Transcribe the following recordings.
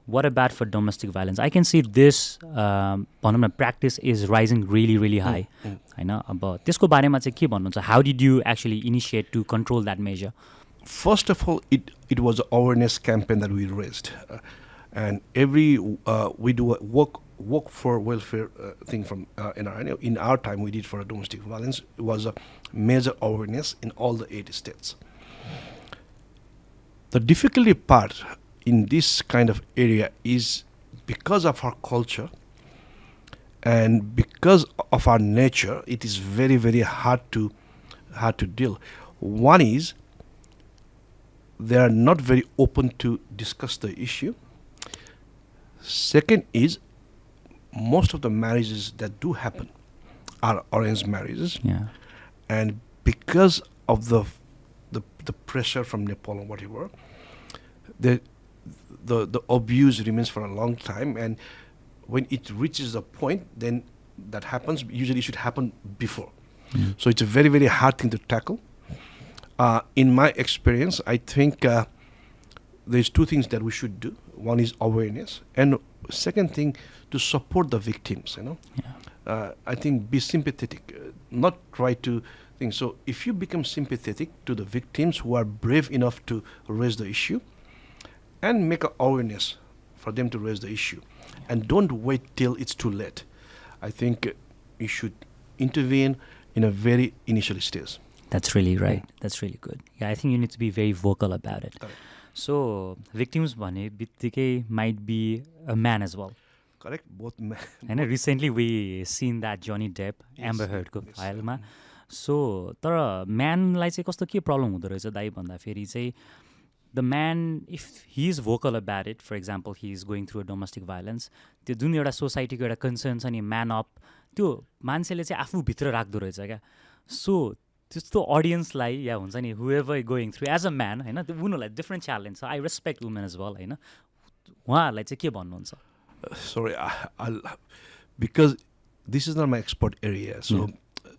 what about for domestic violence? I can see this practice is rising really, really high. होइन अब त्यसको बारेमा चाहिँ के भन्नुहुन्छ? How did you actually initiate to control that measure? First of all, it was an awareness campaign that we raised, and we do a work for welfare thing from NRNA. In our time, we did for domestic violence. It was a major awareness in all the 8 states. The difficulty part in this kind of area is because of our culture and because of our nature, it is very, very hard to deal. One is they are not very open to discuss the issue. Second is most of the marriages that do happen are arranged marriages. Yeah. And because of the pressure from Nepal or whatever, the abuse remains for a long time, and when it reaches a point, then that happens. Usually it should happen before. So it's a very, very hard thing to tackle. In my experience, I think there's 2 things that we should do. One is awareness, and second thing, to support the victims. I think be sympathetic, not try to think. So if you become sympathetic to the victims who are brave enough to raise the issue, and make an awareness for them to raise the issue, and don't wait till it's too late. I think you should intervene in a very initial stage. That's really right. That's really good. Yeah, I think you need to be very vocal about it. Correct. So victims भने बित्तिकै might be a man as well. Correct. Both men. And recently we seen that Johnny Depp, Amber Heard को फाइलमा. So तर म्यानलाई चाहिँ कस्तो के problem हुँदो रहेछ दाइ भन्दाखेरि चाहिँ the man, if he is vocal about it, for example, he is going through a domestic violence, त्यो जुन एउटा सोसाइटीको एउटा कन्सर्न छ नि म्यान अप, त्यो मान्छेले चाहिँ आफूभित्र राख्दो रहेछ क्या. सो त्यस्तो अडियन्सलाई या हुन्छ नि whoever going through as a man होइन उनीहरूलाई डिफ्रेन्ट च्यालेन्ज छ. I respect women as well होइन, उहाँहरूलाई चाहिँ के भन्नुहुन्छ? Sorry, because this is not my expert area. So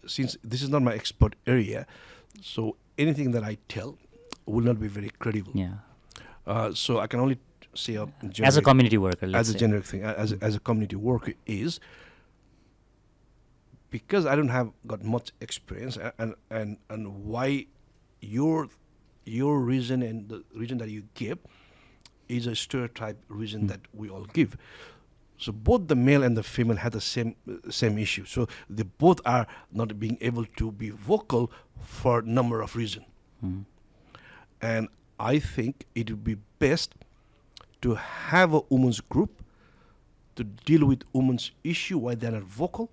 since this is not my expert area, so anything that I tell will not be very credible. Yeah. So I can only say as a community worker, as a generic thing, as a community worker is because I don't have got much experience, and why your reason and the reason that you give is a stereotype reason that we all give. So both the male and the female have the same issue. So they both are not being able to be vocal for a number of reasons. And I think it would be best to have a women's group to deal with women's issue why they're not vocal.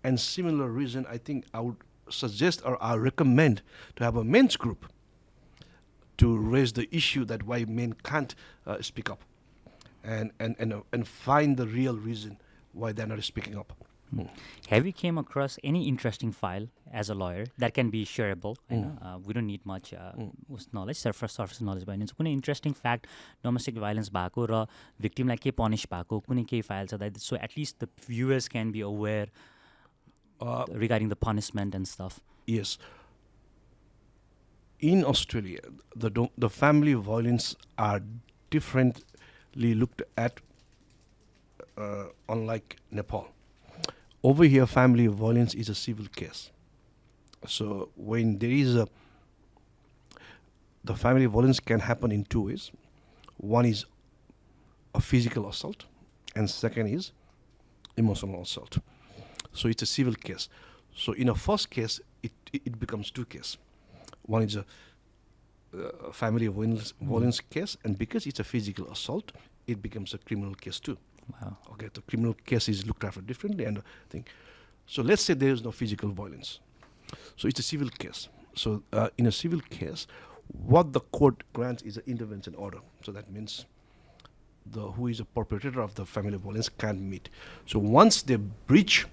And similar reason, I think I would suggest or I recommend to have a men's group to raise the issue that why men can't speak up, and find the real reason why they're not speaking up. Have you came across any interesting file as a lawyer that can be shareable? We don't need much knowledge, surface knowledge. But कुनै interesting fact, domestic violence भएको र victimलाई के punish भएको कुनै केही file छ that so at least the viewers can be aware regarding the punishment and stuff. Yes. In Australia, the family violence are differently looked at, unlike Nepal. Over here, family violence is a civil case. So when there is the family violence can happen in 2 ways. One is a physical assault, and second is emotional assault. So it's a civil case. So in a first case, it becomes 2 cases. One is a family violence case, and because it's a physical assault, it becomes a criminal case too. Wow. Okay, the criminal case is looked after differently, and thing. So let's say there is no physical violence. So it's a civil case. So in a civil case, what the court grants is an intervention order. So that means who is a perpetrator of the family violence can't meet. So once they breach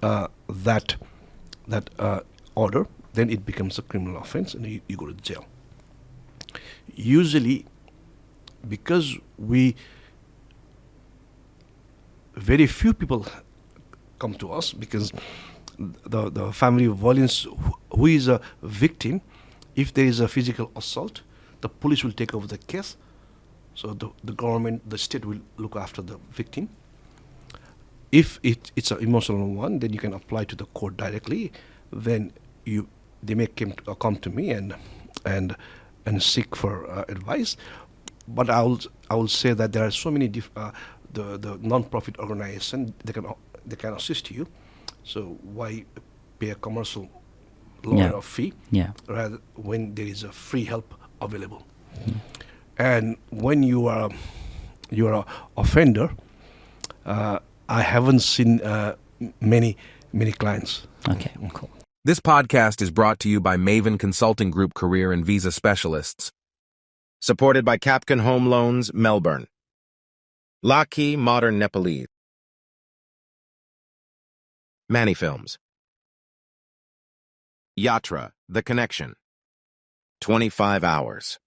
that order, then it becomes a criminal offense, and you go to jail. Usually, because very few people come to us, because the family violence, who is a victim, if there is a physical assault, the police will take over the case, So the government, the state will look after the victim. If it's an emotional one, then you can apply to the court directly. Then they may come to me and seek for advice. But I will say that there are so many the non-profit organization they can assist you. So why pay a commercial lawyer fee rather when there is a free help available? And when you are an offender, I haven't seen many clients. Okay, cool. This podcast is brought to you by Maven Consulting Group Career and Visa Specialists. Supported by Capkon Home Loans, Melbourne. Lakhey, Modern Nepalese. Manny Films. Yatra, The Connection. 25 Hours.